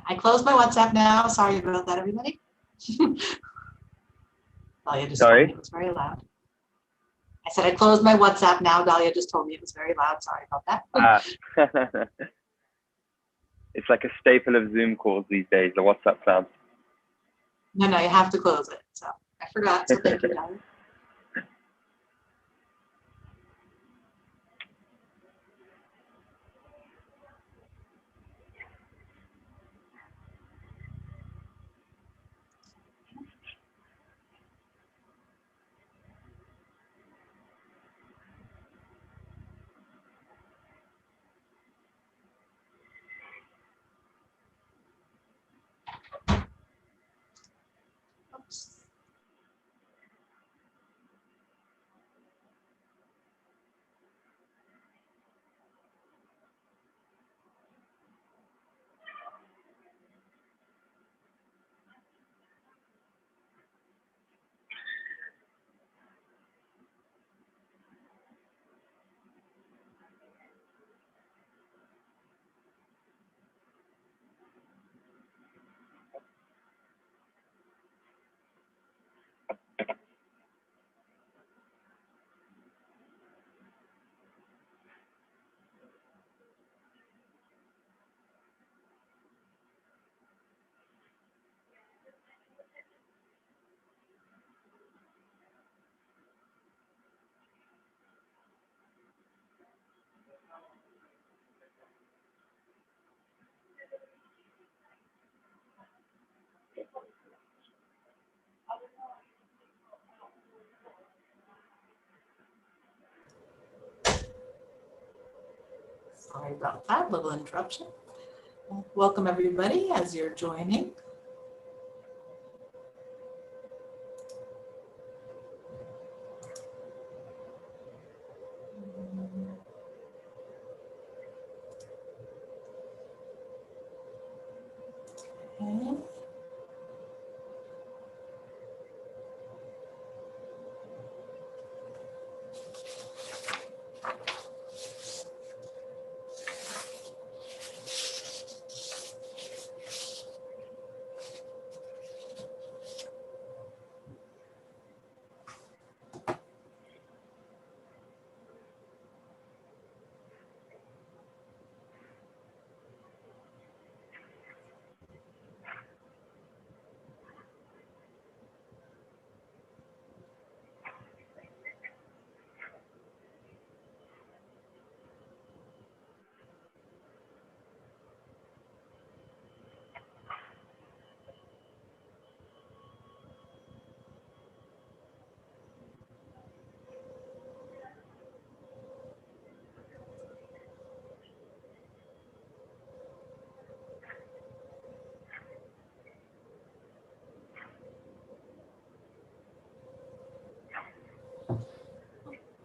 I closed my WhatsApp now. Sorry about that, everybody. Dahlia just told me it was very loud. I said I closed my WhatsApp now. Dahlia just told me it was very loud. Sorry about that. It's like a staple of Zoom calls these days, the WhatsApp sound. No, you have to close it. So I forgot. So thank you, Dahlia. Oops. Sorry about that little interruption. Welcome everybody as you're joining. Okay.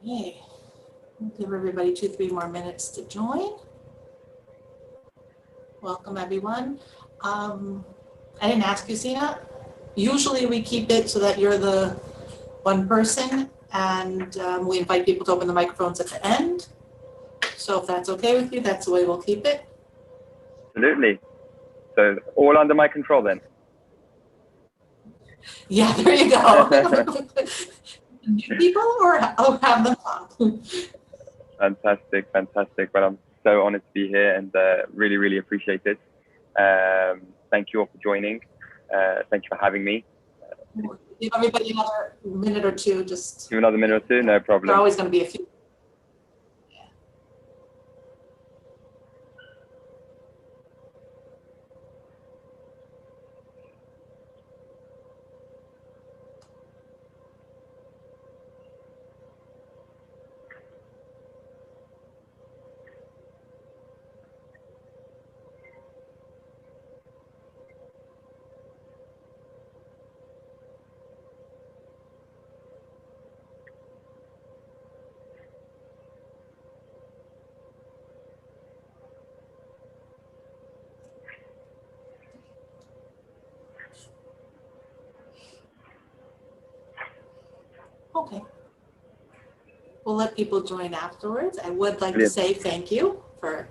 Okay. We'll give everybody 2-3 more minutes to join. Welcome everyone. I didn't ask you, Sina. Usually we keep it so that you're the one person, and we invite people to open the microphones at the end. So if that's okay with you, that's the way we'll keep it. Absolutely. So all under my control then. Yeah, there you go. New people or have them on. Fantastic. Well, I'm so honored to be here and really, really appreciate it. Thank you all for joining. Thank you for having me. Give everybody another minute or two. Just give another minute or two, no problem. There are always going to be a few. Okay. We'll let people join afterwards. I would like to say thank you for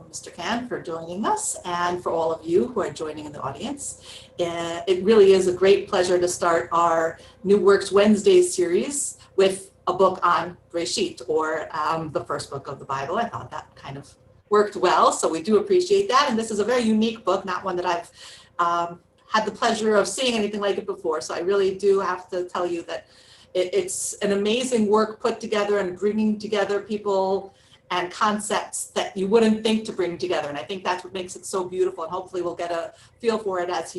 Mr. Kahen, for joining us, and for all of you who are joining in the audience. It really is a great pleasure to start our New Works Wednesdays series with a book on Bereshit, or the first book of the Bible. I thought that kind of worked well, so we do appreciate that. And this is a very unique book, not one that I've had the pleasure of seeing anything like it before. So I really do have to tell you that it's an amazing work put together and bringing together people and concepts that you wouldn't think to bring together. And I think that's what makes it so beautiful. And hopefully we'll get a feel for it as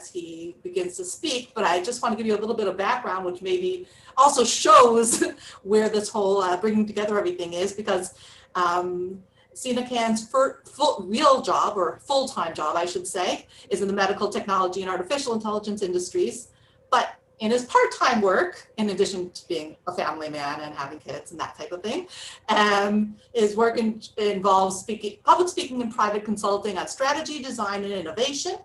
he begins to speak. But I just want to give you a little bit of background, which maybe also shows where this whole bringing together everything is, because Sina Kahen's real job, or full-time job, I should say, is in the medical technology and artificial intelligence industries. But in his part-time work, in addition to being a family man and having kids and that type of thing, his work involves public speaking and private consulting on strategy, design, and innovation.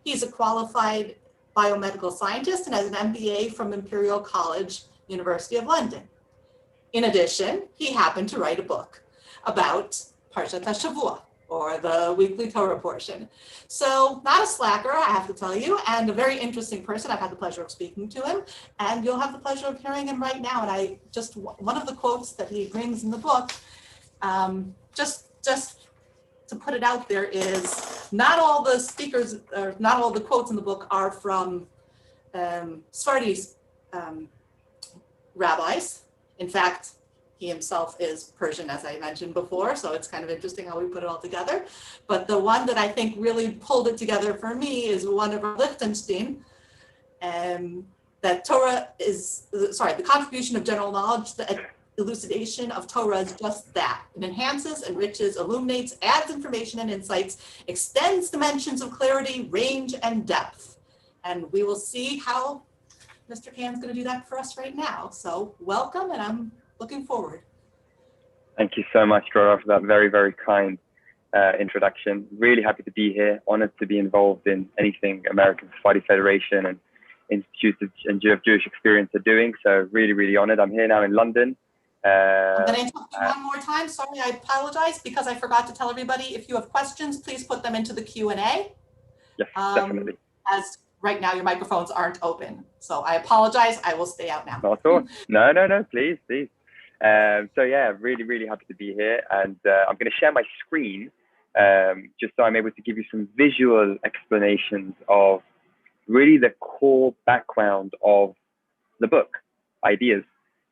He's a qualified biomedical scientist and has an MBA from Imperial College, University of London. In addition, he happened to write a book about Parshat HaShavua, or the weekly Torah portion. So not a slacker, I have to tell you, and a very interesting person. I've had the pleasure of speaking to him, and you'll have the pleasure of hearing him right now. And one of the quotes that he brings in the book, just to put it out there, is not all the speakers, or not all the quotes in the book are from Sephardi rabbis. In fact, he himself is Persian, as I mentioned before, so it's kind of interesting how we put it all together. But the one that I think really pulled it together for me is one of Lichtenstein, that Torah is, the contribution of general knowledge, the elucidation of Torah is just that. It enhances, enriches, illuminates, adds information and insights, extends dimensions of clarity, range, and depth. And we will see how Mr. Kahen's going to do that for us right now. So welcome, and I'm looking forward. Thank you so much, Torah, for that very, very kind introduction. Really happy to be here. Honored to be involved in anything American Sephardi Federation and Institute of Jewish Experience are doing. So really, really honored. I'm here now in London. I'm going to interrupt you one more time. Sorry, I apologize, because I forgot to tell everybody, if you have questions, please put them into the Q&A. Yes, definitely. As right now your microphones aren't open. So I apologize. I will stay out now. Not at all. No, please. So yeah, really, really happy to be here. And I'm going to share my screen just so I'm able to give you some visual explanations of really the core background of the book, ideas.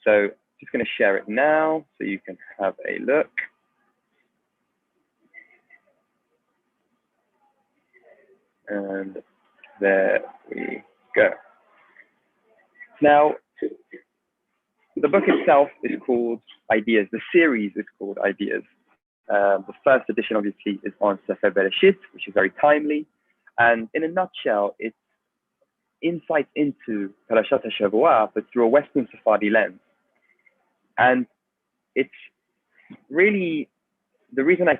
So just going to share it now so you can have a look. And there we go. Now, the book itself is called Ideas. The series is called Ideas. The first edition, obviously, is on Sefer Bereshit, which is very timely. And in a nutshell, it's insights into Parashat HaShavua, but through a Western Sephardi lens. And it's really, the reason I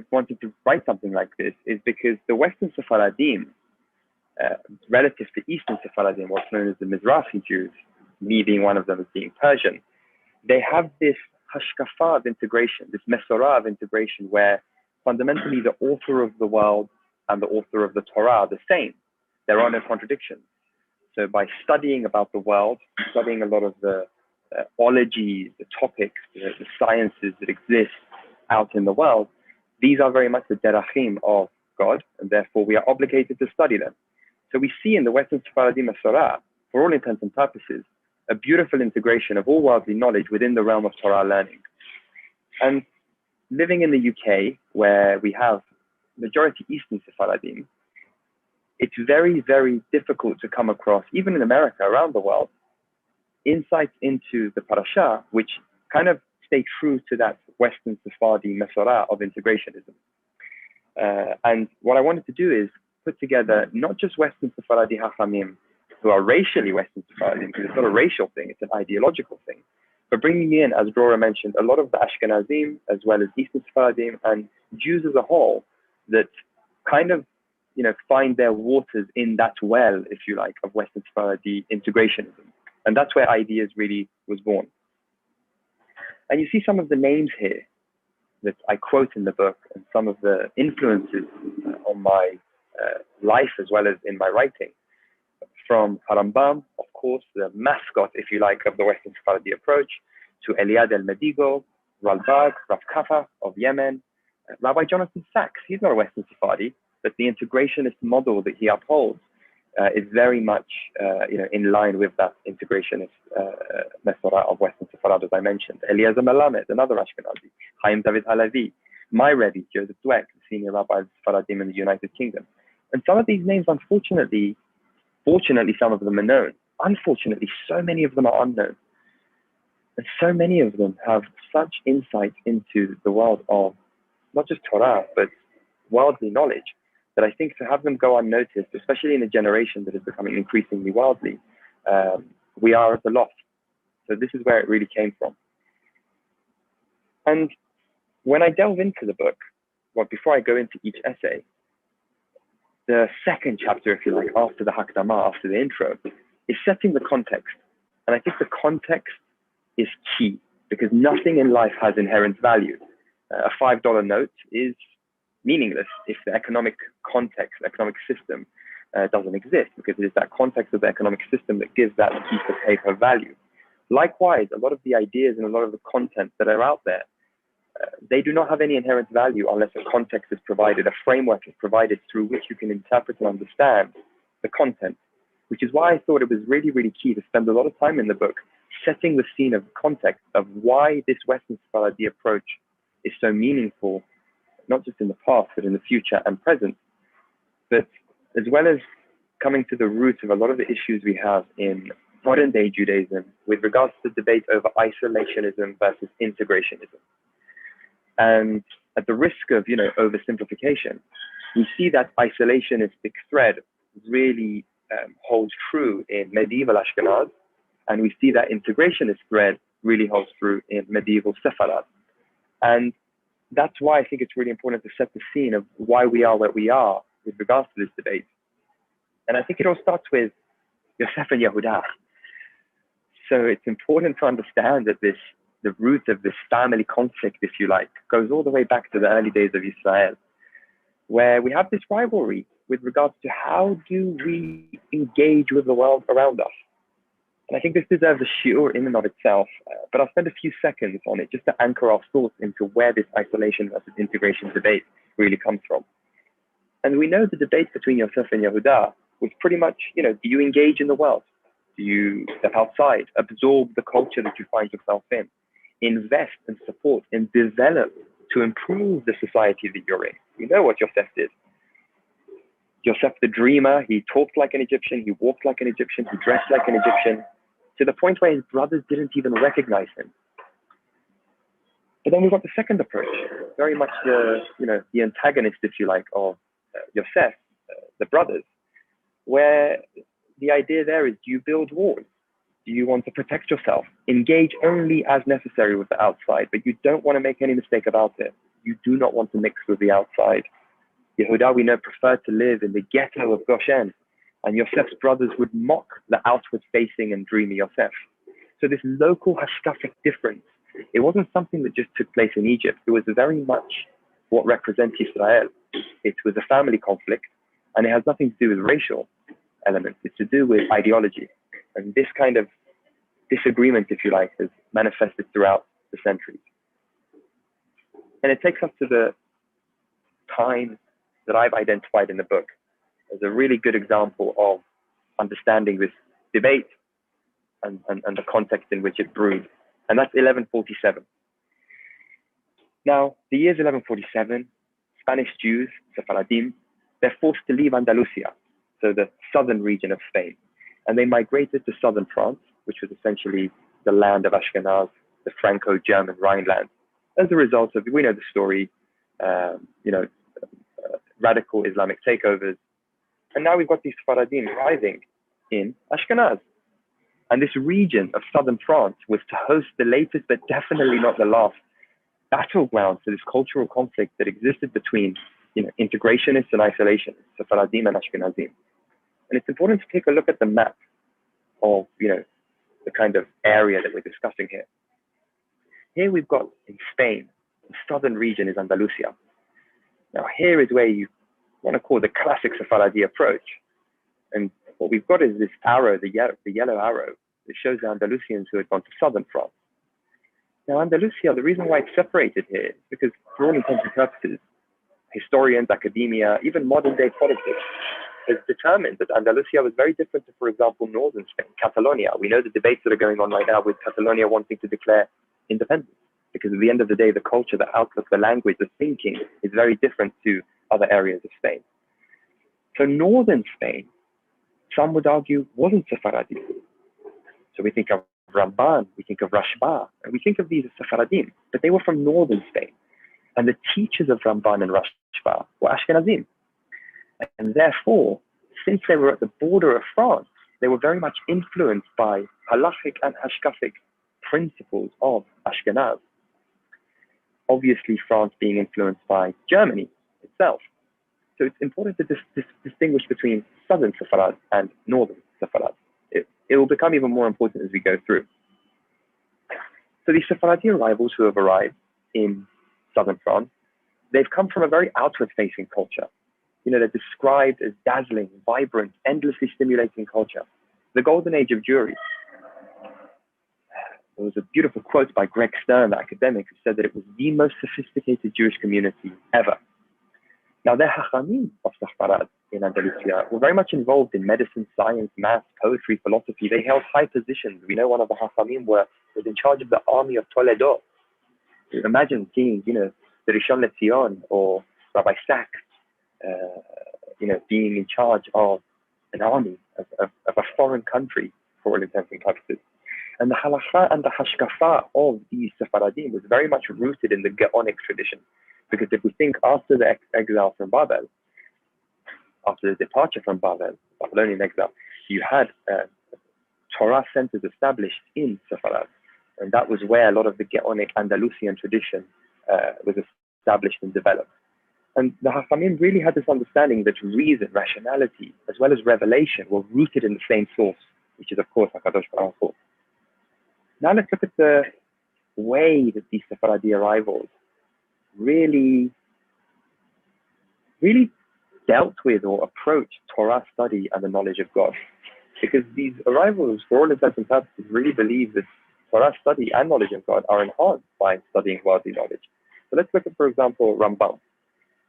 wanted to write something like this is because the Western Sephardim, relative to Eastern Sephardim, what's known as the Mizrahi Jews, me being one of them as being Persian, they have this hashkafa of integration, this mesorah of integration, where fundamentally the author of the world and the author of the Torah are the same. There are no contradictions. So by studying about the world, studying a lot of the ologies, the topics, the sciences that exist out in the world, these are very much the derachim of God, and therefore we are obligated to study them. So we see in the Western Sephardi Mesorah, for all intents and purposes, a beautiful integration of all worldly knowledge within the realm of Torah learning. And living in the UK, where we have majority Eastern Sephardim, it's very, very difficult to come across, even in America, around the world, insights into the parasha, which kind of stay true to that Western Sephardi Mesorah of integrationism. And what I wanted to do is put together not just Western Sephardi Hachamim, who are racially Western Sephardim, because it's not a racial thing, it's an ideological thing, but bringing in, as Drora mentioned, a lot of the Ashkenazim, as well as Eastern Sephardim, and Jews as a whole, that kind of, find their waters in that well, if you like, of Western Sephardi integrationism. And that's where Ideas really was born. And you see some of the names here that I quote in the book and some of the influences on my life as well as in my writing, from Harambam, of course, the mascot, if you like, of the Western Sephardi approach, to Eliad el-Medigo, Ralbag, Rav Kafa of Yemen, Rabbi Jonathan Sachs. He's not a Western Sephardi, but the integrationist model that he upholds is very much in line with that integrationist Mesorah of Western Sephardi, as I mentioned. Eliezer Melamed, another Ashkenazi. Chaim David Halevi, my Rebbe, Joseph Dweck, the senior rabbi of Sephardim in the United Kingdom. And some of these names, unfortunately, fortunately, some of them are known. Unfortunately, so many of them are unknown. And so many of them have such insight into the world of not just Torah, but worldly knowledge, that I think to have them go unnoticed, especially in a generation that is becoming increasingly worldly, we are at a loss. So this is where it really came from. And when I delve into the book, well, before I go into each essay, the second chapter, if you like, after the Hakdama, after the intro, is setting the context. And I think the context is key, because nothing in life has inherent value. A $5 note is meaningless if the economic context, the economic system doesn't exist, because it is that context of the economic system that gives that piece of paper value. Likewise, a lot of the ideas and a lot of the content that are out there, they do not have any inherent value unless a context is provided, a framework is provided through which you can interpret and understand the content, which is why I thought it was really, really key to spend a lot of time in the book setting the scene of context of why this Western Sephardi approach is so meaningful, not just in the past, but in the future and present, but as well as coming to the root of a lot of the issues we have in modern day Judaism with regards to the debate over isolationism versus integrationism. And at the risk of, oversimplification, we see that isolationistic thread really holds true in medieval Ashkenaz, and we see that integrationist thread really holds true in medieval Sepharad. And that's why I think it's really important to set the scene of why we are where we are with regards to this debate. And I think it all starts with Yosef and Yehuda. So it's important to understand that the root of this family conflict, if you like, goes all the way back to the early days of Israel, where we have this rivalry with regards to how do we engage with the world around us. And I think this deserves a shiur in and of itself, but I'll spend a few seconds on it just to anchor our thoughts into where this isolation versus integration debate really comes from. And we know the debate between Yosef and Yehuda was pretty much, do you engage in the world? Do you step outside, absorb the culture that you find yourself in, invest and support and develop to improve the society that you're in? You know what Yosef did. Yosef the dreamer, he talked like an Egyptian, he walked like an Egyptian, he dressed like an Egyptian, to the point where his brothers didn't even recognize him. But then we've got the second approach, very much the antagonist, if you like, of Yosef, the brothers, where the idea there is, do you build walls? Do you want to protect yourself? Engage only as necessary with the outside, but you don't want to make any mistake about it. You do not want to mix with the outside. Yehuda, we know, preferred to live in the ghetto of Goshen, and Yosef's brothers would mock the outward-facing and dreamy Yosef. So this local hashkafic difference, it wasn't something that just took place in Egypt. It was very much what represents Israel. It was a family conflict, and it has nothing to do with racial elements. It's to do with ideology. And this kind of disagreement, if you like, has manifested throughout the centuries. And it takes us to the time that I've identified in the book as a really good example of understanding this debate and the context in which it brewed. And that's 1147. Now, the year's 1147, Spanish Jews, Sephardim, they're forced to leave Andalusia, so the southern region of Spain. And they migrated to southern France, which was essentially the land of Ashkenaz, the Franco-German Rhineland. As a result of, we know the story, radical Islamic takeovers. And now we've got these Sephardim arriving in Ashkenaz. And this region of southern France was to host the latest, but definitely not the last, battleground for this cultural conflict that existed between integrationists and isolationists, Sephardim and Ashkenazim. And it's important to take a look at the map of the kind of area that we're discussing here. Here we've got in Spain The southern region is Andalusia. Now here is where you want to call the classic Sephardi approach. And what we've got is this arrow, the yellow arrow, that shows the Andalusians who had gone to southern France. Now Andalusia, the reason why it's separated here is because for all intents and purposes, historians, academia, even modern day politics has determined that Andalusia was very different to, for example, northern Spain, Catalonia. We know the debates that are going on right now with Catalonia wanting to declare independence, because at the end of the day, the culture, the outlook, the language, the thinking is very different to other areas of Spain. So northern Spain, some would argue, wasn't Sepharadi. So we think of Ramban, we think of Rashba, and we think of these as Sephardim, but they were from northern Spain. And the teachers of Ramban and Rashba were Ashkenazim. And therefore, since they were at the border of France, they were very much influenced by halachic and hashkafic principles of Ashkenaz. Obviously, France being influenced by Germany itself. So it's important to distinguish between southern Sepharad and northern Sepharad. It will become even more important as we go through. So these Sephardi arrivals who have arrived in southern France, they've come from a very outward-facing culture. You know, they're described as dazzling, vibrant, endlessly stimulating culture. The golden age of Jewry. There was a beautiful quote by Greg Stern, the academic, who said that it was the most sophisticated Jewish community ever. Now, the Hachamim of Sepharad in Andalusia were very much involved in medicine, science, math, poetry, philosophy. They held high positions. We know one of the Hachamim was in charge of the army of Toledo. Imagine seeing, you know, the Rishon LeZion or Rabbi Sachs, being in charge of an army of a foreign country for all intents and purposes. And the halacha and the hashkafa of these Sephardim was very much rooted in the Gaonic tradition. Because if we think after the exile from Babel, after the departure from Babylonian exile, you had Torah centers established in Sepharad. And that was where a lot of the Gaonic Andalusian tradition was established and developed. And the Hachamim really had this understanding that reason, rationality, as well as revelation were rooted in the same source, which is, of course, HaKadosh Baruch Hu. Now let's look at the way that these Sephardi arrivals really dealt with or approached Torah study and the knowledge of God. Because these arrivals, for all intents and purposes, really believe that Torah study and knowledge of God are enhanced by studying worldly knowledge. So let's look at, for example, Rambam.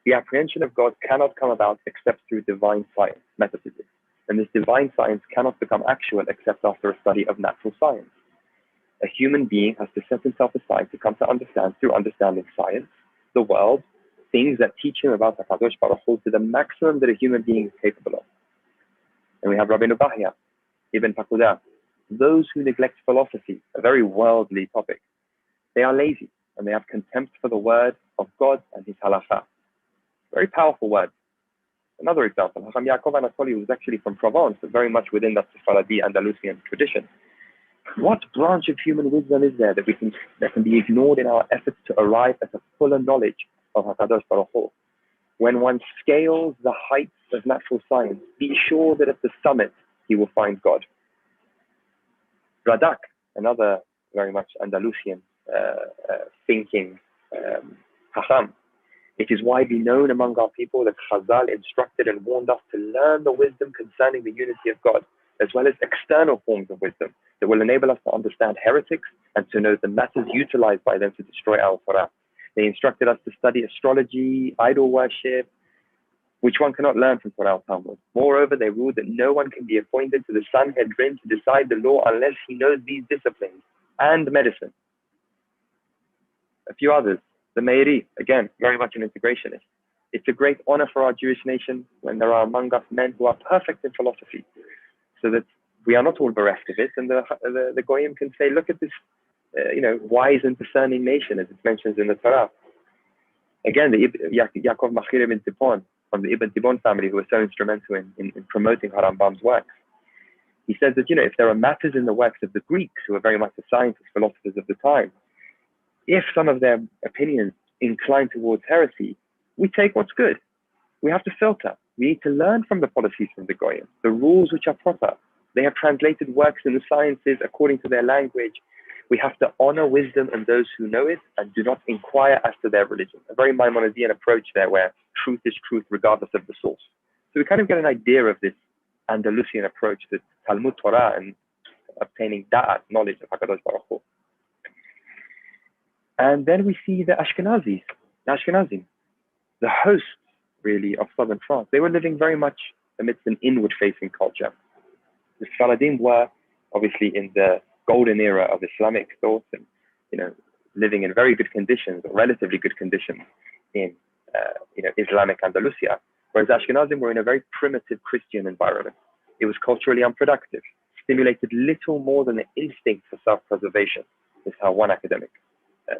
The apprehension of God cannot come about except through divine science, metaphysics. And this divine science cannot become actual except after a study of natural science. A human being has to set himself aside to come to understand through understanding science, the world, things that teach him about HaKadosh Baruch Hu to the maximum that a human being is capable of. And we have Rabbeinu Bahya, Ibn Pakudah. Those who neglect philosophy, a very worldly topic, they are lazy and they have contempt for the word of God and his halakha. Very powerful word. Another example, Hacham Yaakov Anatoli was actually from Provence, but very much within that Sephardi Andalusian tradition. What branch of human wisdom is there that can be ignored in our efforts to arrive at a fuller knowledge of HaKadosh Baruch Hu? When one scales the heights of natural science, be sure that at the summit he will find God. Radak, another very much Andalusian thinking Hacham. It is widely known among our people that Chazal instructed and warned us to learn the wisdom concerning the unity of God, as well as external forms of wisdom that will enable us to understand heretics and to know the matters utilized by them to destroy our Torah. They instructed us to study astrology, idol worship, which one cannot learn from Torah Talmud. Moreover, they ruled that no one can be appointed to the Sanhedrin to decide the law unless he knows these disciplines and medicine. A few others. The Meiri, again, very much an integrationist. It's a great honor for our Jewish nation when there are among us men who are perfect in philosophy, so that we are not all bereft of it, and the Goyim can say, look at this, wise and discerning nation, as it mentions in the Torah. Again, the Yaakov Machir ibn Tippon, from the Ibn Tibbon family, who was so instrumental in promoting Harambam's works. He says that, if there are matters in the works of the Greeks, who are very much the scientists, philosophers of the time, if some of their opinions incline towards heresy, we take what's good. We have to filter. We need to learn from the policies from the Goyim, the rules which are proper. They have translated works in the sciences according to their language. We have to honor wisdom and those who know it and do not inquire as to their religion. A very Maimonidean approach there where truth is truth regardless of the source. So we kind of get an idea of this Andalusian approach to Talmud Torah and obtaining da'at, knowledge of HaKadosh Baruch Hu. And then we see the Ashkenazim, the hosts really of southern France. They were living very much amidst an inward-facing culture. The Sephardim were obviously in the golden era of Islamic thought and, living in very good conditions, or relatively good conditions in, Islamic Andalusia, whereas Ashkenazim were in a very primitive Christian environment. It was culturally unproductive, stimulated little more than the instinct for self-preservation, is how one academic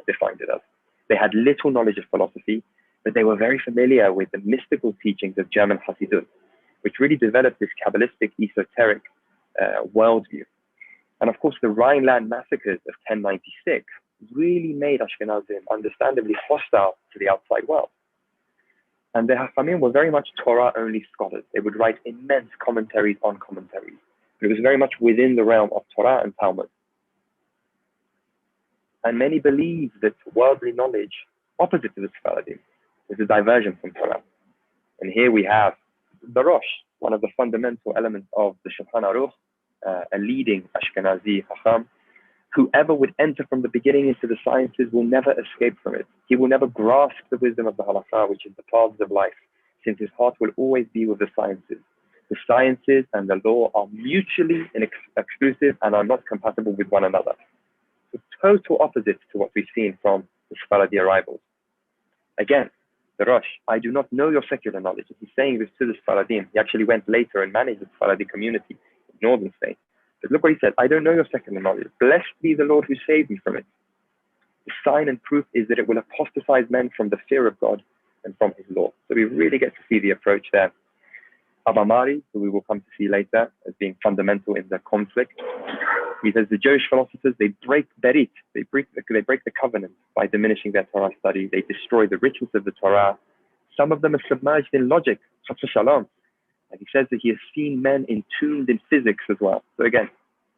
defined it as. They had little knowledge of philosophy, but they were very familiar with the mystical teachings of German Hasidut, which really developed this Kabbalistic, esoteric worldview. And of course, the Rhineland massacres of 1096 really made Ashkenazim understandably hostile to the outside world. And the Hachamim were very much Torah-only scholars. They would write immense commentaries on commentaries. But it was very much within the realm of Torah and Talmud. And many believe that worldly knowledge, opposite to the Sephardim, is a diversion from Torah. And here we have the Rosh, one of the fundamental elements of the Shulchan Aruch, a leading Ashkenazi Chacham. Whoever would enter from the beginning into the sciences will never escape from it. He will never grasp the wisdom of the halakha, which is the paths of life, since his heart will always be with the sciences. The sciences and the law are mutually exclusive and are not compatible with one another. So total opposites to what we've seen from the Sephardi arrivals. Again, the Rosh, I do not know your secular knowledge. He's saying this to the Sephardim. He actually went later and managed the Sephardi community in northern Spain. But look what he said, I don't know your secular knowledge. Blessed be the Lord who saved me from it. The sign and proof is that it will apostatize men from the fear of God and from his law. So we really get to see the approach there. Abamari, who we will come to see later as being fundamental in the conflict. He says the Jewish philosophers, they break Berit, they break the covenant by diminishing their Torah study. They destroy the rituals of the Torah. Some of them are submerged in logic, Chas Shalom. And he says that he has seen men entombed in physics as well. So again,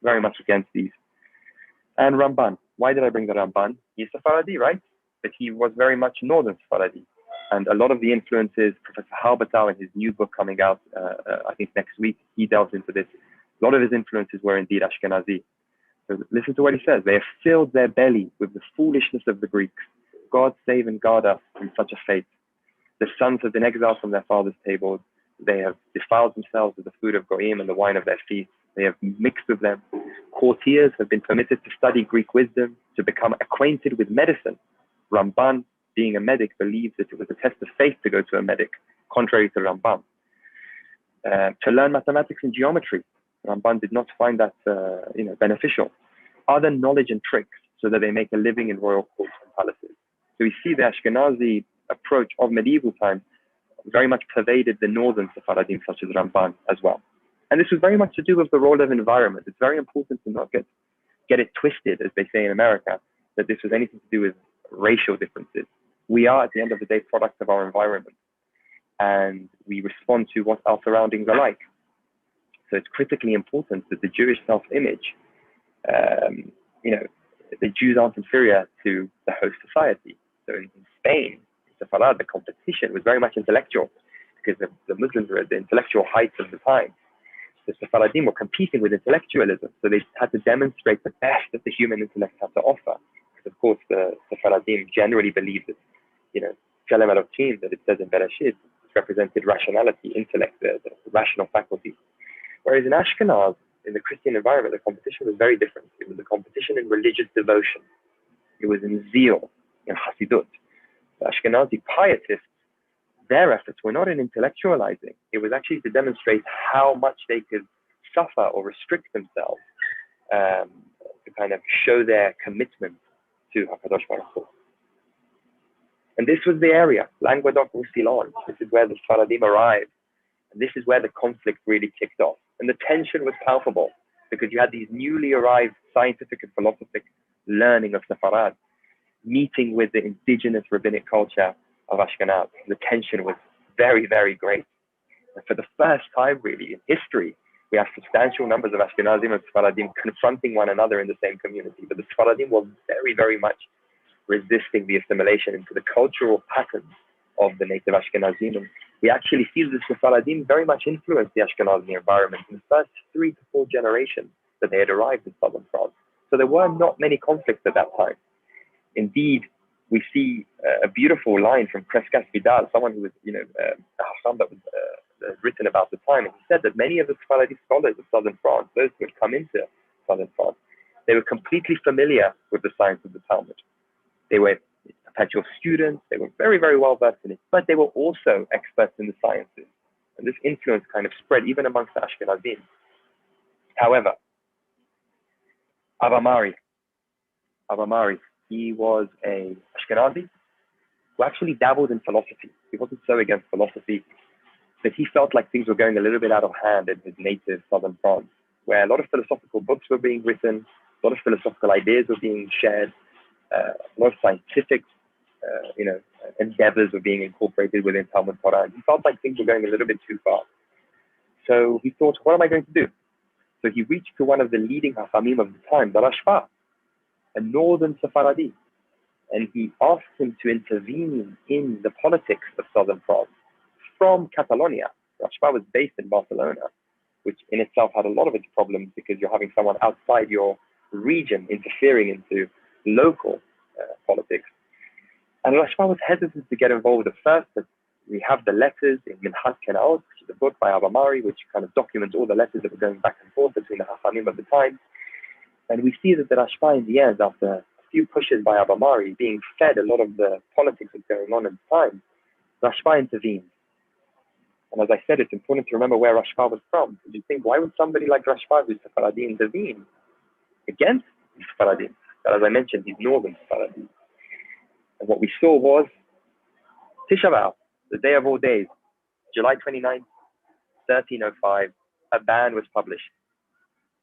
very much against these. And Ramban. Why did I bring the Ramban? He's Sephardi, right? But he was very much northern Sephardi. And a lot of the influences, Professor Halbertal in his new book coming out, I think next week, he delves into this. A lot of his influences were indeed Ashkenazi. So listen to what he says. They have filled their belly with the foolishness of the Greeks. God save and guard us from such a fate. The sons have been exiled from their fathers' tables. They have defiled themselves with the food of Goyim and the wine of their feasts. They have mixed with them. Courtiers have been permitted to study Greek wisdom, to become acquainted with medicine. Ramban, being a medic, believes that it was a test of faith to go to a medic, contrary to Rambam. To learn mathematics and geometry, Ramban did not find that beneficial. Other knowledge and tricks, so that they make a living in royal courts and palaces. So we see the Ashkenazi approach of medieval times very much pervaded the northern Sephardim, such as Ramban as well. And this was very much to do with the role of environment. It's very important to not get it twisted, as they say in America, that this was anything to do with racial differences. We are, at the end of the day, products of our environment, and we respond to what our surroundings are like. So it's critically important that the Jewish self-image, the Jews aren't inferior to the host society. So in Spain, Sepharad, the competition was very much intellectual, because the Muslims were at the intellectual heights of the time. The Sephardim were competing with intellectualism, so they had to demonstrate the best that the human intellect had to offer. Because of course, the Sephardim generally believed that, Shalem Elohim, that it says in Bereshit, represented rationality, intellect, the rational faculty. Whereas in Ashkenaz, in the Christian environment, the competition was very different. It was a competition in religious devotion. It was in zeal, in Hasidut. The Ashkenazi pietists, their efforts were not in intellectualizing. It was actually to demonstrate how much they could suffer or restrict themselves to kind of show their commitment to HaKadosh Baruch Hu. And this was the area, Languedoc-Roussillon. This is where the Sephardim arrived. And this is where the conflict really kicked off. And the tension was palpable, because you had these newly arrived scientific and philosophic learning of Sepharad meeting with the indigenous rabbinic culture of Ashkenaz. The tension was very, very great. And for the first time really in history, We have substantial numbers of Ashkenazim and Sephardim confronting one another in the same community. But the Sephardim were very, very much resisting the assimilation into the cultural patterns of the native Ashkenazim. And we actually see the Sephardim very much influenced the Ashkenazi environment in the first 3 to 4 generations that they had arrived in southern France. So there were not many conflicts at that time. Indeed, we see a beautiful line from Crescas Vidal, someone who was, a Hacham that was written about the time. And he said that many of the Sephardi scholars of southern France, those who had come into southern France, they were completely familiar with the science of the Talmud. They were perpetual students, they were very, very well versed in it, but they were also experts in the sciences. And this influence kind of spread even amongst the Ashkenazim. However, Abba Mari, he was a Ashkenazi who actually dabbled in philosophy. He wasn't so against philosophy, but he felt like things were going a little bit out of hand in his native southern France, where a lot of philosophical books were being written, a lot of philosophical ideas were being shared, a lot of scientific endeavors were being incorporated within Talmud Torah. And he felt like things were going a little bit too far. So he thought, what am I going to do? So he reached to one of the leading Hachamim of the time, the Rashba, a northern Sephardi, and he asked him to intervene in the politics of southern France from Catalonia. Rashba was based in Barcelona, which in itself had a lot of its problems because you're having someone outside your region interfering into local politics. And Rashba was hesitant to get involved at first, but we have the letters in Minhat Kenaot, which is a book by Abba Mari, which kind of documents all the letters that were going back and forth between the Hachamim of the time. And we see that the Rashba in the end, after a few pushes by Abba Mari, being fed a lot of the politics that's going on at the time, Rashba intervened. And as I said, it's important to remember where Rashba was from. Because you think, why would somebody like Rashba, who's Sepharadi, intervene against the Sepharadi? But as I mentioned, he's northern Sepharadi. And what we saw was Tisha B'Av, the day of all days, July 29th, 1305, a ban was published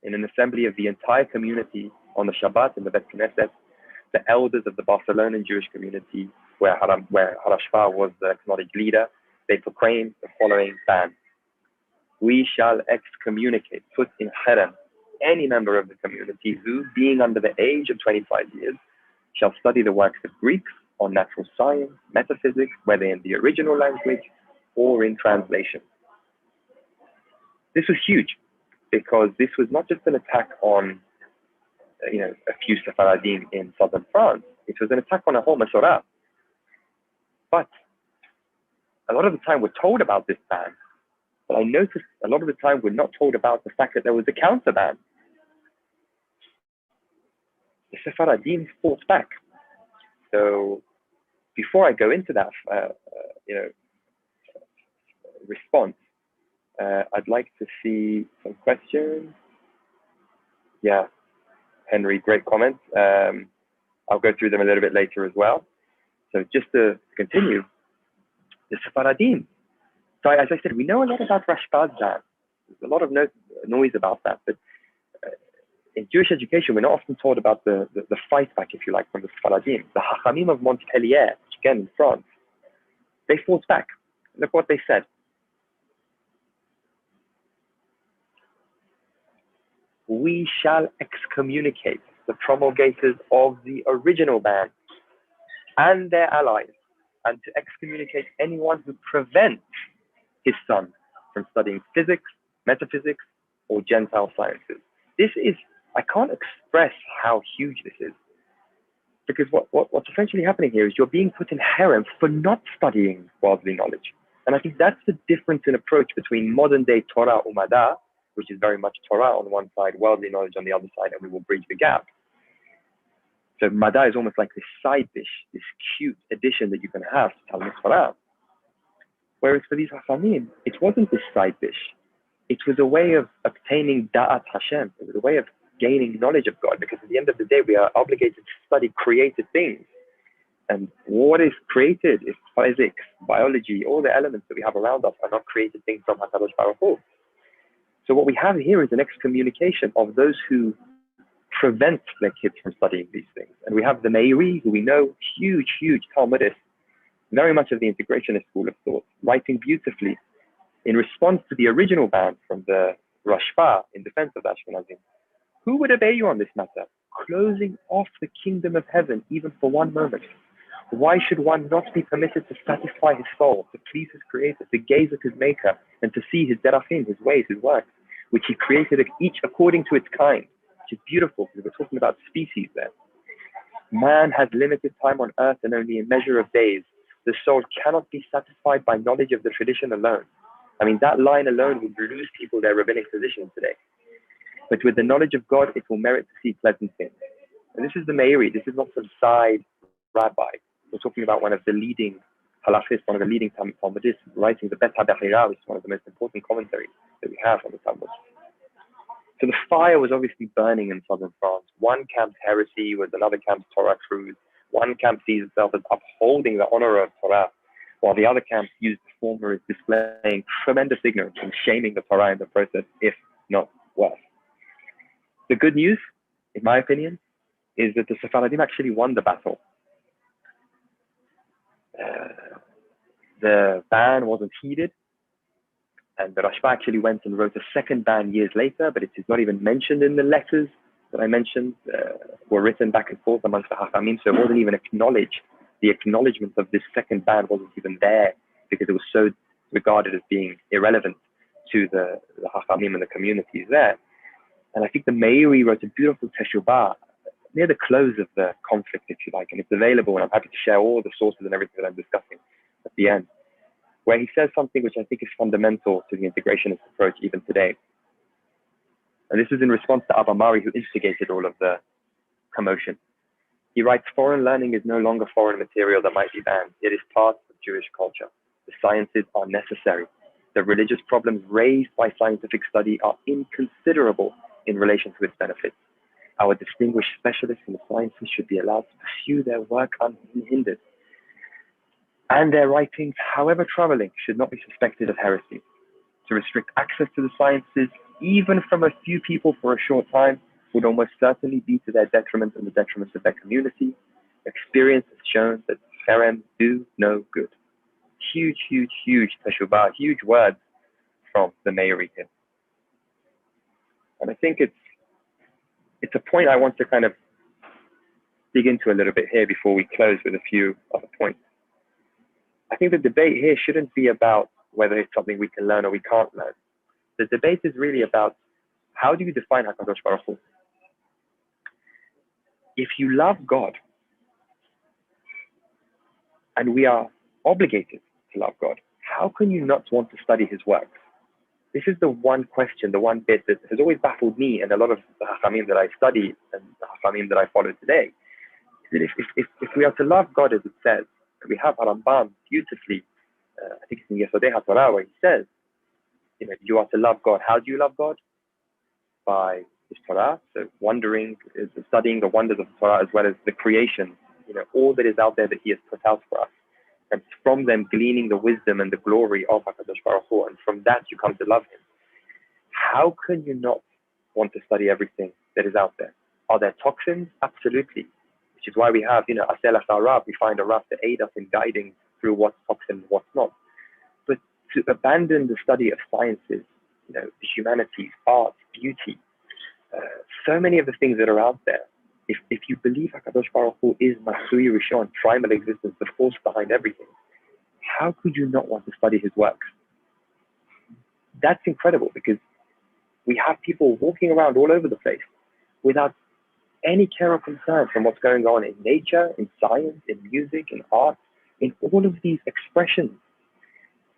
in an assembly of the entire community on the Shabbat in the Bet Knesset. The elders of the Barcelonan Jewish community, where Harashva was the acknowledged leader, they proclaimed the following ban: we shall excommunicate, put in cherem, any member of the community who, being under the age of 25 years, shall study the works of Greeks on natural science, metaphysics, whether in the original language or in translation. This was huge because this was not just an attack on a few Sephardim in southern France. It was an attack on a whole Masorah. But a lot of the time we're told about this ban, but I noticed a lot of the time we're not told about the fact that there was a counter ban. The Sephardim fought back. So before I go into that, response, I'd like to see some questions. Yeah, Henry, great comments. I'll go through them a little bit later as well. So just to continue, the Sephardim. So as I said, we know a lot about Rashba's ban. There's a lot of noise about that, but in Jewish education, we're not often taught about the fight back, if you like, from the Sephardim. The Hachamim of Montpellier, which again in France, they fought back. Look what they said. We shall excommunicate the promulgators of the original ban and their allies, and to excommunicate anyone who prevents his son from studying physics, metaphysics, or Gentile sciences. This is, I can't express how huge this is, because what's essentially happening here is you're being put in harem for not studying worldly knowledge. And I think that's the difference in approach between modern day Torah Umada, which is very much Torah on one side, worldly knowledge on the other side, and we will bridge the gap. So Mada is almost like this side dish, this cute addition that you can have to Talmud Torah. Whereas for these Hachamim, it wasn't this side dish. It was a way of obtaining Da'at Hashem. It was a way of gaining knowledge of God, because at the end of the day, we are obligated to study created things. And what is created is physics, biology, all the elements that we have around us are not created things from HaKadosh Baruch Hu. So what we have here is an excommunication of those who prevent their kids from studying these things. And we have the Meiri, who we know, huge Talmudist, very much of the integrationist school of thought, writing beautifully in response to the original ban from the Rashba, in defense of the Ashkenazim, who would obey you on this matter? Closing off the kingdom of heaven even for one moment. Why should one not be permitted to satisfy his soul, to please his creator, to gaze at his maker, and to see his derachim, his ways, his works, which he created each according to its kind, which is beautiful because we're talking about species there. Man has limited time on earth and only a measure of days. The soul cannot be satisfied by knowledge of the tradition alone. I mean, that line alone would lose people their rabbinic position today. But with the knowledge of God, it will merit to see pleasant things. And this is the Meiri. This is not some side rabbi. We're talking about one of the leading halachists, one of the leading Talmudists, writing the Bet HaBechira, which is one of the most important commentaries that we have on the Talmud. So the fire was obviously burning in southern France. One camp's heresy was another camp's Torah truth. One camp sees itself as upholding the honor of Torah, while the other camp used the former as displaying tremendous ignorance and shaming the Torah in the process, if not worse. The good news, in my opinion, is that the Sephardim actually won the battle. The ban wasn't heeded, and the Rashba actually went and wrote a second ban years later, but it is not even mentioned in the letters that I mentioned, were written back and forth amongst the Hachamim, so it wasn't even acknowledged. The acknowledgement of this second ban wasn't even there because it was so regarded as being irrelevant to the Hachamim and the communities there. And I think the Meiri wrote a beautiful teshubah near the close of the conflict, if you like, and it's available, and I'm happy to share all the sources and everything that I'm discussing at the end, where he says something which I think is fundamental to the integrationist approach even today. And this is in response to Abba Mari, who instigated all of the commotion. He writes, foreign learning is no longer foreign material that might be banned. It is part of Jewish culture. The sciences are necessary. The religious problems raised by scientific study are inconsiderable in relation to its benefits. Our distinguished specialists in the sciences should be allowed to pursue their work unhindered. And their writings, however troubling, should not be suspected of heresy. To restrict access to the sciences, even from a few people for a short time, would almost certainly be to their detriment and the detriment of their community. Experience has shown that cherem do no good. Huge, huge, huge teshubah, huge words from the Meiri here. And I think it's a point I want to kind of dig into a little bit here before we close with a few other points. I think the debate here shouldn't be about whether it's something we can learn or we can't learn. The debate is really about how do you define HaKadosh Baruch Hu? If you love God, and we are obligated to love God, how can you not want to study his works? This is the one question, the one bit that has always baffled me and a lot of the Hachamim that I study and the Hachamim that I follow today. Is that if we are to love God as it says, we have Rambam beautifully, I think it's in Yesodei HaTorah, where he says, you are to love God. How do you love God? By his Torah, so studying the wonders of the Torah as well as the creation, all that is out there that he has put out for us. And from them gleaning the wisdom and the glory of HaKadosh Baruch Hu, and from that you come to love him. How can you not want to study everything that is out there? Are there toxins? Absolutely. Which is why we have, Asel Rab, we find a Rab to aid us in guiding through what's toxin and what's not. But to abandon the study of sciences, the humanities, art, beauty, so many of the things that are out there, if you believe HaKadosh Baruch Hu is Masui Rishon, primal existence, the force behind everything, how could you not want to study his works? That's incredible, because we have people walking around all over the place without any care or concern from what's going on in nature, in science, in music, in art, in all of these expressions,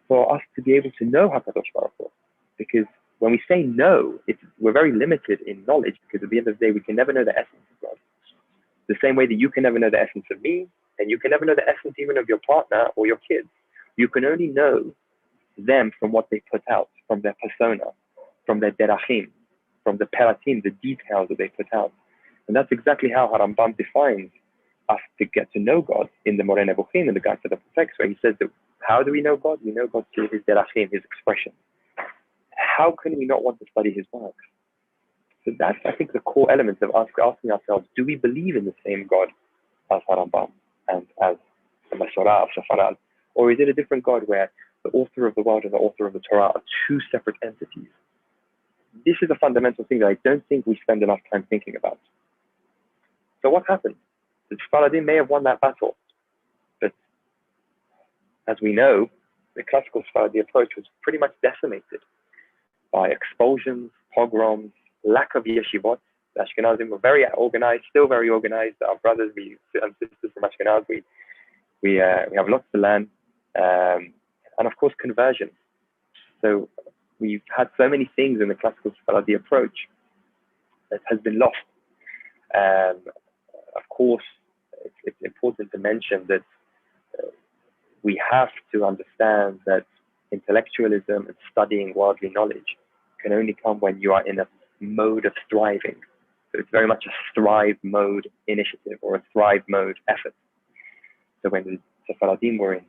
for us to be able to know HaKadosh Baruch Hu. Because when we say no, we're very limited in knowledge, because at the end of the day, we can never know the essence of God. The same way that you can never know the essence of me, and you can never know the essence even of your partner or your kids. You can only know them from what they put out, from their persona, from their derachim, from the peratim, the details that they put out. And that's exactly how Harambam defines us to get to know God in the Moreh Nevuchim, in the Guide to the Text, where he says that how do we know God? We know God through his derachim, his expression. How can we not want to study his works? So that's, I think, the core element of asking ourselves, do we believe in the same God as Harambam and as the Masorah of Sepharad? Or is it a different God where the author of the world and the author of the Torah are two separate entities? this is a fundamental thing that I don't think we spend enough time thinking about. So what happened? The Sephardi may have won that battle, but as we know, the classical Sephardi approach was pretty much decimated by expulsions, pogroms, lack of yeshivot. The Ashkenazim were very organized, still very organized. Our brothers and sisters from Ashkenaz, we have lots to learn, and of course conversion. So we've had so many things in the classical Sephardi approach that has been lost. Of course, it's important to mention that we have to understand that intellectualism and studying worldly knowledge can only come when you are in a mode of striving. So it's very much a strive mode initiative or a thrive mode effort. So when the Sephardim were in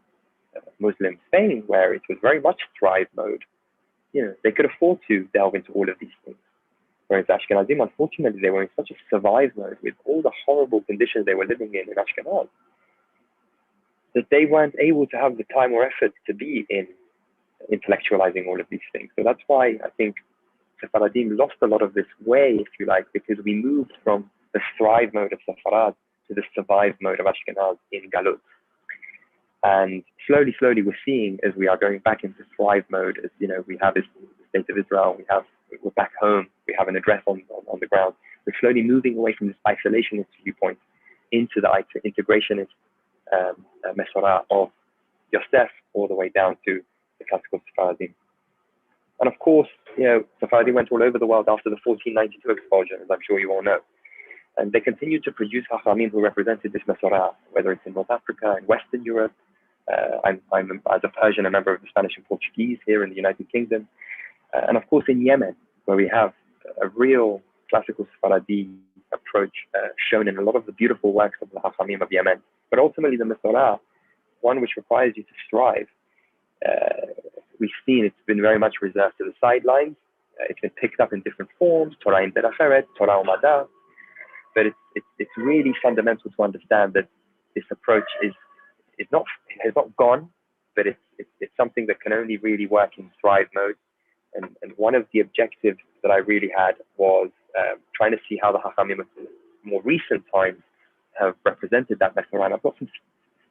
Muslim Spain, where it was very much thrive mode, they could afford to delve into all of these things. Whereas Ashkenazim, unfortunately, they were in such a survive mode with all the horrible conditions they were living in Ashkenaz, that they weren't able to have the time or effort to be in intellectualizing all of these things. So that's why I think Sephardim lost a lot of this way, if you like, because we moved from the thrive mode of Sepharad to the survive mode of Ashkenaz in Galut. And slowly, we're seeing as we are going back into thrive mode, as we have this the state of Israel, we're back home, we have an address on the ground. We're slowly moving away from this isolationist viewpoint into the integrationist Mesorah of Yosef all the way down to the classical Sephardim. And of course, Sephardi went all over the world after the 1492 expulsion, as I'm sure you all know. And they continued to produce Hachamim who represented this Mesorah, whether it's in North Africa, in Western Europe. I'm, as a Persian, a member of the Spanish and Portuguese here in the United Kingdom. And of course in Yemen, where we have a real classical Sephardi approach shown in a lot of the beautiful works of the Hachamim of Yemen. But ultimately the Mesorah, one which requires you to strive, we've seen it's been very much reserved to the sidelines. It's been picked up in different forms, Torah in Bereshit, Torah Umada. But it's really fundamental to understand that this approach has not gone, but it's something that can only really work in thrive mode. And one of the objectives that I really had was trying to see how the Hachamim of more recent times have represented that Mesorah. And I've got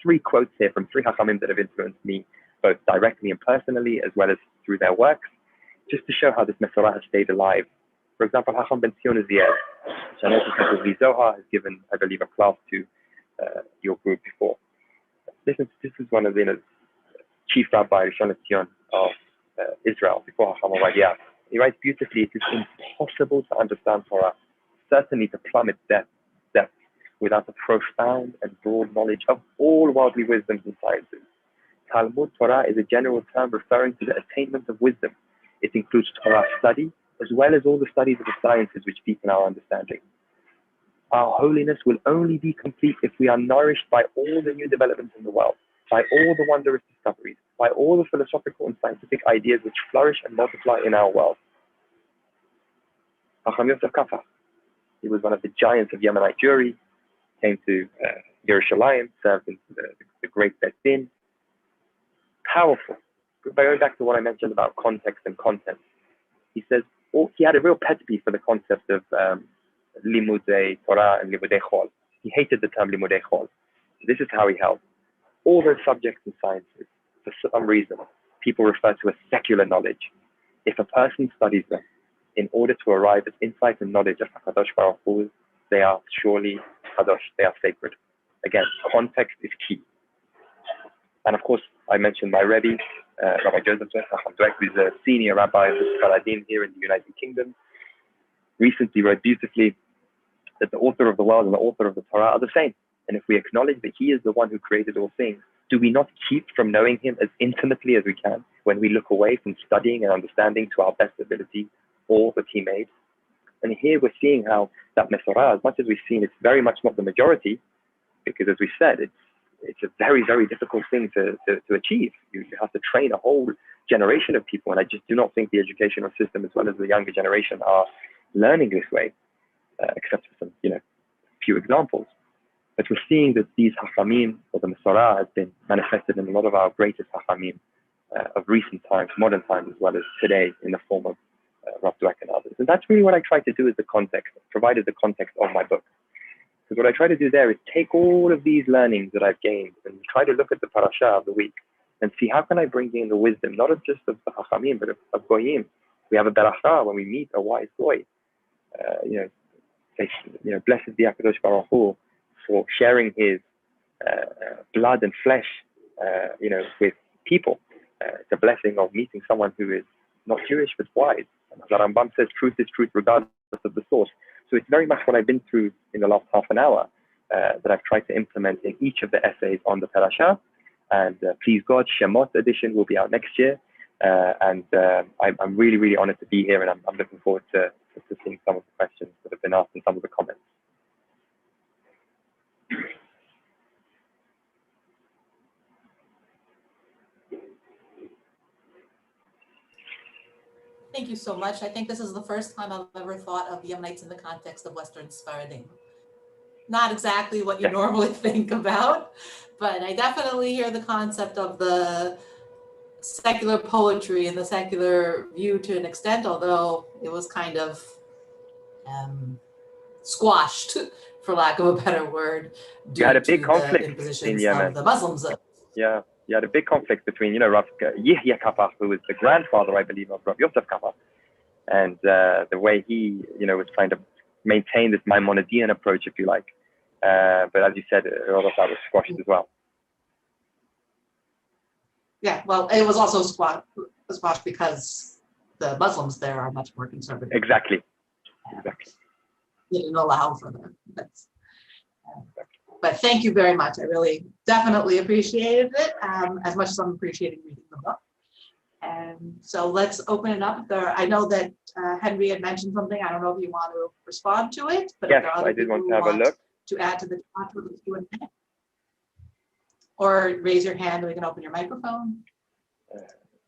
three quotes here from three Hachamim that have influenced me, both directly and personally, as well as through their works, just to show how this Mesorah has stayed alive. For example, Hacham Ben Zion Uziel, which I know Professor Lee Zohar has given, I believe, a class to your group before. This is one of the chief rabbi, Rishon LeZion of Israel, before Hacham Ovadia. He writes beautifully, it is impossible to understand Torah, certainly to plumb its depth, without a profound and broad knowledge of all worldly wisdoms and sciences. Talmud Torah is a general term referring to the attainment of wisdom. It includes Torah study, as well as all the studies of the sciences which deepen our understanding. Our holiness will only be complete if we are nourished by all the new developments in the world, by all the wondrous discoveries, by all the philosophical and scientific ideas which flourish and multiply in our world. Hacham Yosef Kafa, he was one of the giants of Yemenite Jewry, came to Yerushalayim, served in the great Bet Din. Powerful. Going back to what I mentioned about context and content, he says he had a real pet peeve for the concept of limudei Torah and limudei chol. He hated the term limudei chol. This is how he held. All those subjects and sciences, for some reason, people refer to as secular knowledge. If a person studies them in order to arrive at insight and knowledge of HaKadosh Baruch Hu, they are surely kadosh, they are sacred. Again, context is key. And of course, I mentioned my Rebbe, Rabbi Joseph Dweck, who's a senior rabbi of the Sephardim here in the United Kingdom, recently wrote beautifully that the author of the world and the author of the Torah are the same. And if we acknowledge that he is the one who created all things, do we not keep from knowing him as intimately as we can when we look away from studying and understanding to our best ability all that he made? And here we're seeing how that Mesorah, as much as we've seen, it's very much not the majority, because as we said, it's a very, very difficult thing to achieve. You have to train a whole generation of people, and I just do not think the educational system, as well as the younger generation, are learning this way, except for some, few examples. But we're seeing that these Hachamim, or the Mesorah, has been manifested in a lot of our greatest Hachamim of recent times, modern times, as well as today, in the form of Rav Dweck and others. So that's really what I try to do as the context, provided the context of my book. Because what I try to do there is take all of these learnings that I've gained and try to look at the parasha of the week and see how can I bring in the wisdom, not of just of the Chachamim, but of Goyim. We have a beracha when we meet a wise Goy. Say, blessed be HaKadosh Baruch Hu for sharing his blood and flesh, with people. It's a blessing of meeting someone who is not Jewish but wise. And the Rambam says truth is truth regardless of the source. So it's very much what I've been through in the last half an hour that I've tried to implement in each of the essays on the parasha. And please God, Shemot edition will be out next year. I'm really, really honored to be here, and I'm looking forward to seeing some of the questions that have been asked and some of the comments. Thank you so much. I think this is the first time I've ever thought of Yemenites in the context of Western Sephardi. Not exactly what you normally think about, but I definitely hear the concept of the secular poetry and the secular view to an extent, although it was kind of squashed, for lack of a better word, due You had a big to conflict the impositions in Yemen. of the Muslims. Yeah, you had a big conflict between, Rav Yihya Kappa, who was the grandfather, I believe, of Rav Yosef Kappa, and the way he, was trying to maintain this Maimonidean approach, if you like. But as you said, a lot of that was squashed as well. Yeah, well, it was also squashed because the Muslims there are much more conservative. Exactly. They didn't allow for that. But thank you very much. I really definitely appreciated it, as much as I'm appreciating reading the book. And so let's open it up. I know that Henry had mentioned something. I don't know if you want to respond to it, but yes, if there are other I did people want to have a look. To add to the chat with the Q&A, or raise your hand and we can open your microphone.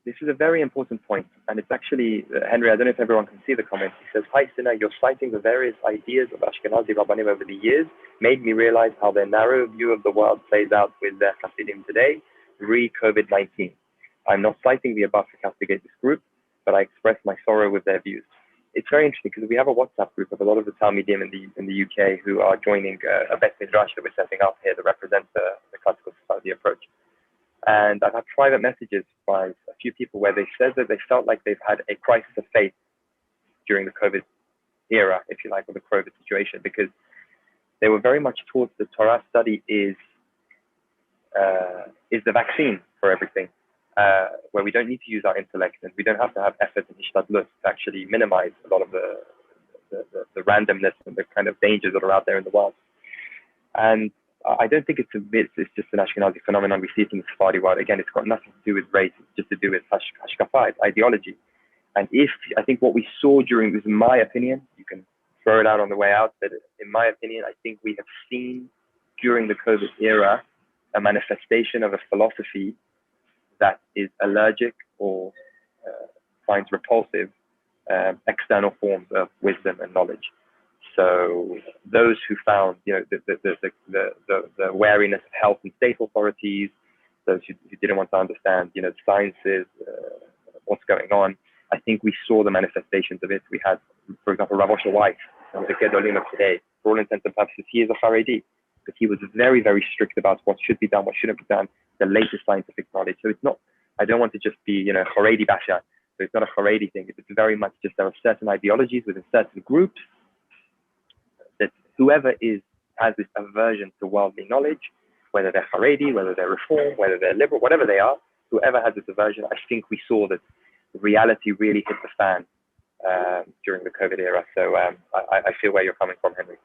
This is a very important point, and it's actually, Henry, I don't know if everyone can see the comments. He says, "Hi, Sina, your citing the various ideas of Ashkenazi Rabbanim over the years made me realize how their narrow view of the world plays out with their Hasidim today, re-COVID-19. I'm not citing the above to castigate this group, but I express my sorrow with their views." It's very interesting because we have a WhatsApp group of a lot of the Talmidim in the UK who are joining a Bet Midrash that we're setting up here that represents the classical Sephardi approach. And I've had private messages by a few people where they said that they felt like they've had a crisis of faith during the COVID era, if you like, or the COVID situation, because they were very much taught that Torah study is the vaccine for everything, where we don't need to use our intellect and we don't have to have effort and ishtadlut to actually minimize a lot of the randomness and the kind of dangers that are out there in the world. And I don't think it's just an Ashkenazi phenomenon. We see it in the Sephardi world. Again, it's got nothing to do with race. It's just to do with hashkafa, ideology. And I think what we saw during this, in my opinion, you can throw it out on the way out, but in my opinion, I think we have seen during the COVID era a manifestation of a philosophy that is allergic or finds repulsive external forms of wisdom and knowledge. So those who found, the wariness of health and state authorities, those who didn't want to understand, the sciences, what's going on, I think we saw the manifestations of it. We had, for example, Rav Osher Weiss, the Gedolim of today. For all intents and purposes, he is a Haredi, but he was very, very strict about what should be done, what shouldn't be done, the latest scientific knowledge. So it's not, I don't want to just be, Haredi basher. So it's not a Haredi thing. It's very much just there are certain ideologies within certain groups that whoever has this aversion to worldly knowledge, whether they're Haredi, whether they're Reform, whether they're liberal, whatever they are, whoever has this aversion, I think we saw that reality really hit the fan during the COVID era. So I feel where you're coming from, Henry.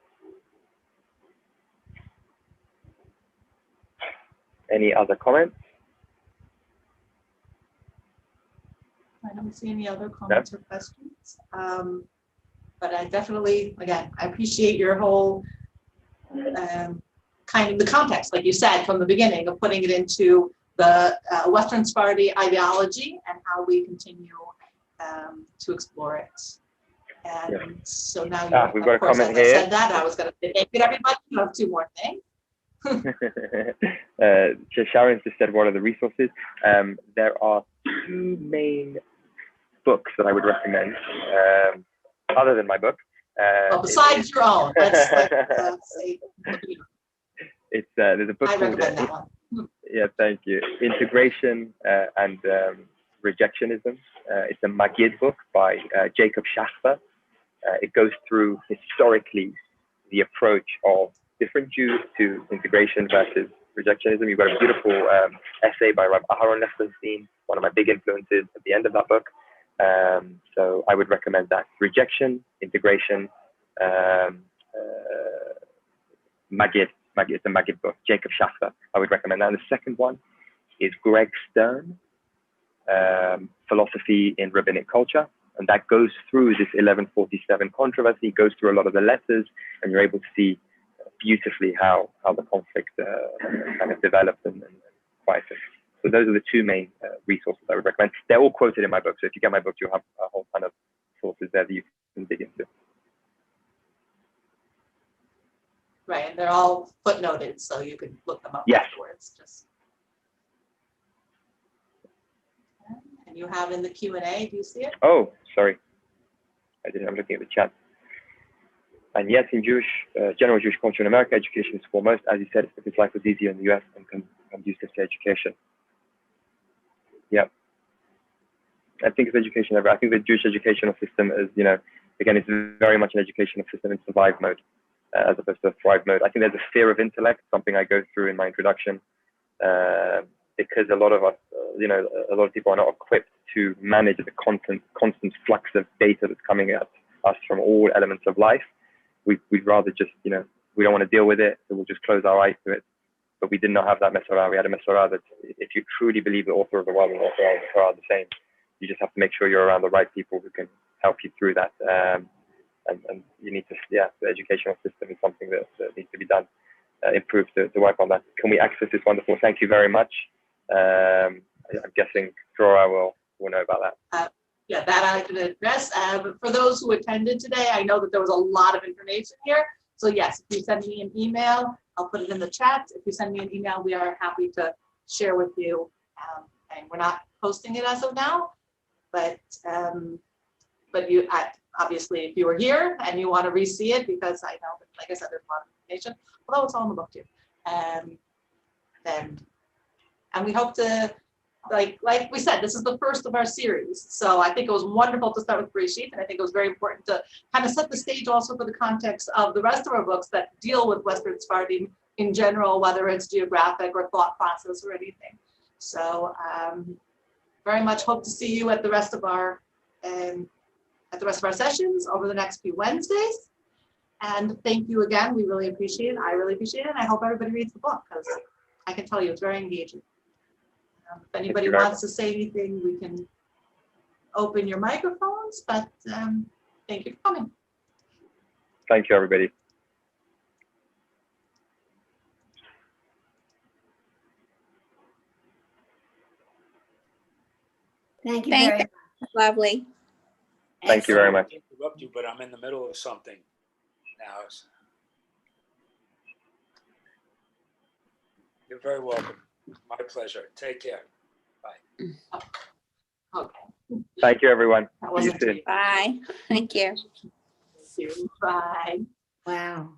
Any other comments? I don't see any other comments or questions. But I definitely, again, I appreciate your whole kind of the context, like you said, from the beginning of putting it into the Western Sephardi ideology and how we continue to explore it. And so now, we've got a course, comment as here. I said that, I was going to say, thank you, everybody. You have two more things. Sharon just said, what are the resources? There are two main books that I would recommend. other than my book. Well, besides your own, let's say. It's there's a book I called recommend that one. yeah, thank you. Integration and Rejectionism. It's a Magid book by Jacob Schachter. It goes through historically the approach of different Jews to integration versus rejectionism. You've got a beautiful essay by Rabbi Aharon Lichtenstein, one of my big influences, at the end of that book. So I would recommend that. Rejection, integration, Magid. It's a Magid book, Jacob Schachter. I would recommend that. And the second one is Greg Stern, Philosophy in Rabbinic Culture. And that goes through this 1147 controversy, goes through a lot of the letters, and you're able to see beautifully how the conflict kind of developed and quieted. So those are the two main resources I would recommend. They're all quoted in my book. So if you get my book, you'll have a whole ton of sources there that you can dig into. Right, and they're all footnoted, so you can look them up afterwards. And you have in the Q&A, do you see it? Oh, sorry. I'm looking at the chat. And yes, in general Jewish culture in America, education is foremost. As you said, because life was easier in the US and conducive to education. Yeah. I think of education I think the Jewish educational system is, again, it's very much an educational system in survive mode as opposed to a thrive mode. I think there's a fear of intellect, something I go through in my introduction, because a lot of us, a lot of people are not equipped to manage the constant flux of data that's coming at us from all elements of life. We'd rather just, we don't want to deal with it, so we'll just close our eyes to it. But we did not have that Mesorah. We had a Mesorah that if you truly believe the author of the world and the author of the Torah are the same, you just have to make sure you're around the right people who can help you through that. And you need to, the educational system is something that needs to be done, improved to work on that. Can we access this? Wonderful. Thank you very much. I'm guessing Torah will know about that. That I can address. But for those who attended today, I know that there was a lot of information here. So yes, if you send me an email, I'll put it in the chat. If you send me an email, we are happy to share with you. And we're not posting it as of now, but you obviously, if you were here and you want to re-see it, because I know that, like I said, there's a lot of information, although it's all in the book too. And we hope to, like we said, this is the first of our series. So I think it was wonderful to start with Bereshit, and I think it was very important to kind of set the stage also for the context of the rest of our books that deal with Western Sephardi in general, whether it's geographic or thought process or anything. So very much hope to see you at the rest of our sessions over the next few Wednesdays. And thank you again. We really appreciate it. I really appreciate it. And I hope everybody reads the book, because I can tell you it's very engaging. If anybody wants to say anything, we can open your microphones, but thank you for coming. Thank you, everybody. Thank you very much. Lovely. Thank you very much. I interrupt you, but I'm in the middle of something now. You're very welcome. My pleasure. Take care. Bye. Okay. Thank you, everyone. That See you soon. Bye. Thank you. Bye. Wow.